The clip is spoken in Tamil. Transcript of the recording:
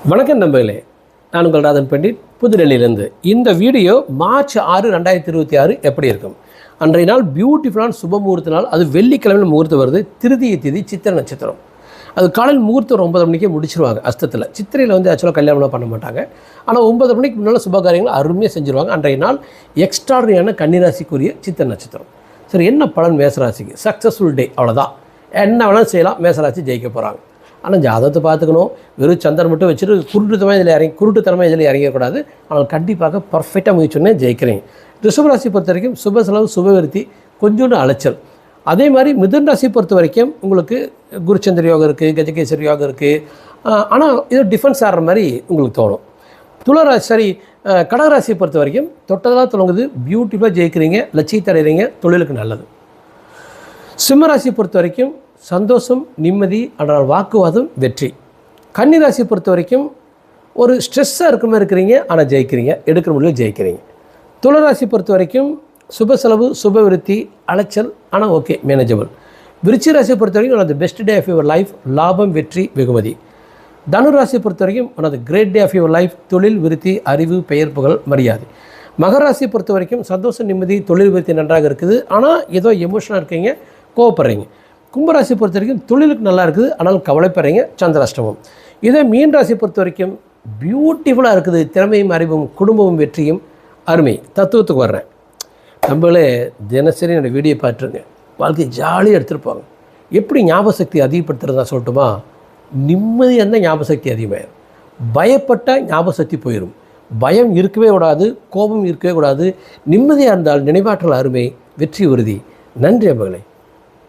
வணக்கம் நண்பர்களே, நான் உங்கள் ராதன் பண்டிட் புதுடெல்லியிலேருந்து. இந்த வீடியோ மார்ச் 6, 2026 எப்படி இருக்கும்? அன்றைய நாள் பியூட்டிஃபுல்லான சுபமுகூர்த்த நாள். அது வெள்ளிக்கிழமையில் முகூர்த்தம் வருது. திருதிய திதி சித்திரை நட்சத்திரம். அது காலையில் முகூர்த்தம் 9 மணிக்கே முடிச்சிருவாங்க. அஸ்தத்தில் சித்திரையில் ஆக்சுவலாக கல்யாணம்லாம் பண்ண மாட்டாங்க. ஆனால் 9 மணிக்கு முன்னால் சுபகாரியங்கள் அருமையாக செஞ்சுருவாங்க. அன்றைய நாள் எக்ஸ்ட்ராடரியான கன்னிராசிக்குரிய சித்திரை நட்சத்திரம். சரி, என்ன பலன் மேசராசிக்கு? சக்ஸஸ்ஃபுல் டே, அவ்வளோதான். என்ன வேணாலும் செய்யலாம், மேசராசி ஜெயிக்க போகிறாங்க. ஆனால் ஜாதகத்தை பார்த்துக்கணும். வெறும் சந்திரன் மட்டும் வச்சுட்டு குருட்டுத்தனமாக இதில் இறங்கக்கூடாது. ஆனால் கண்டிப்பாக பர்ஃபெக்டாக முயற்சினே ஜெயிக்கிறீங்க. ரிஷபராசி பொறுத்த வரைக்கும் சுப செலவு சுபவிருத்தி, கொஞ்சோண்டு அலைச்சல். அதே மாதிரி மிதுன ராசி பொறுத்த வரைக்கும் உங்களுக்கு குருச்சந்திர யோகம் இருக்குது, கஜகேசரி யோகம் இருக்குது. ஆனால் இது டிஃபென்ஸ் ஆடுற மாதிரி உங்களுக்கு தோணும். கடகராசியை பொறுத்த வரைக்கும் தொட்டதாக தொடங்குது, பியூட்டிஃபுல்லாக ஜெயிக்கிறீங்க, லட்சியத்தை அடைகிறீங்க, தொழிலுக்கு நல்லது. சிம்மராசியை பொறுத்த வரைக்கும் சந்தோஷம், நிம்மதி, ஆனால் வாக்குவாதம், வெற்றி. கன்னிராசியை பொறுத்த வரைக்கும் ஒரு ஸ்ட்ரெஸ்ஸாக இருக்கிற மாதிரி இருக்கிறீங்க, ஆனால் ஜெயிக்கிறீங்க, எடுக்கிற முடியல ஜெயிக்கிறீங்க. துளராசி பொறுத்த வரைக்கும் சுப செலவு சுபவிருத்தி, அலைச்சல், ஆனால் ஓகே, மேனேஜபிள். விருச்சிக ராசியை பொறுத்த வரைக்கும் one of the best day of your life, லாபம், வெற்றி, வெகுமதி. தனுராசியை பொறுத்த வரைக்கும் one of the great day of your life, தொழில் விருத்தி, அறிவு, பெயர், புகழ், மரியாதை. மகராசியை பொறுத்த வரைக்கும் சந்தோஷம், நிம்மதி, தொழில் விருத்தி நன்றாக இருக்குது, ஆனால் ஏதோ எமோஷனாக இருக்கீங்க, கோவப்படுறீங்க. கும்பராசி பொறுத்த வரைக்கும் தொழிலுக்கு நல்லா இருக்குது, ஆனால் கவலைப்படுறீங்க, சந்திராஷ்டமம். இதே மீன் ராசி பொறுத்த வரைக்கும் பியூட்டிஃபுல்லாக இருக்குது, திறமையும் அறிவும் குடும்பமும் வெற்றியும் அருமை. தத்துவத்துக்கு வர்றேன். நம்மளே தினசரி என்னோடய வீடியோ பார்த்துருங்க, வாழ்க்கையை ஜாலியாக எடுத்துருப்பாங்க. எப்படி ஞாபக சக்தி அதிகப்படுத்துறதா சொல்லட்டுமா? நிம்மதியாக இருந்தால் ஞாபக சக்தி அதிகமாகிடும். பயப்பட்டால் ஞாபக சக்தி போயிடும். பயம் இருக்கவே கூடாது, கோபம் இருக்கவே கூடாது. நிம்மதியாக இருந்தால் நினைவாற்றல் அருமை, வெற்றி உறுதி. நன்றி நண்பர்களே.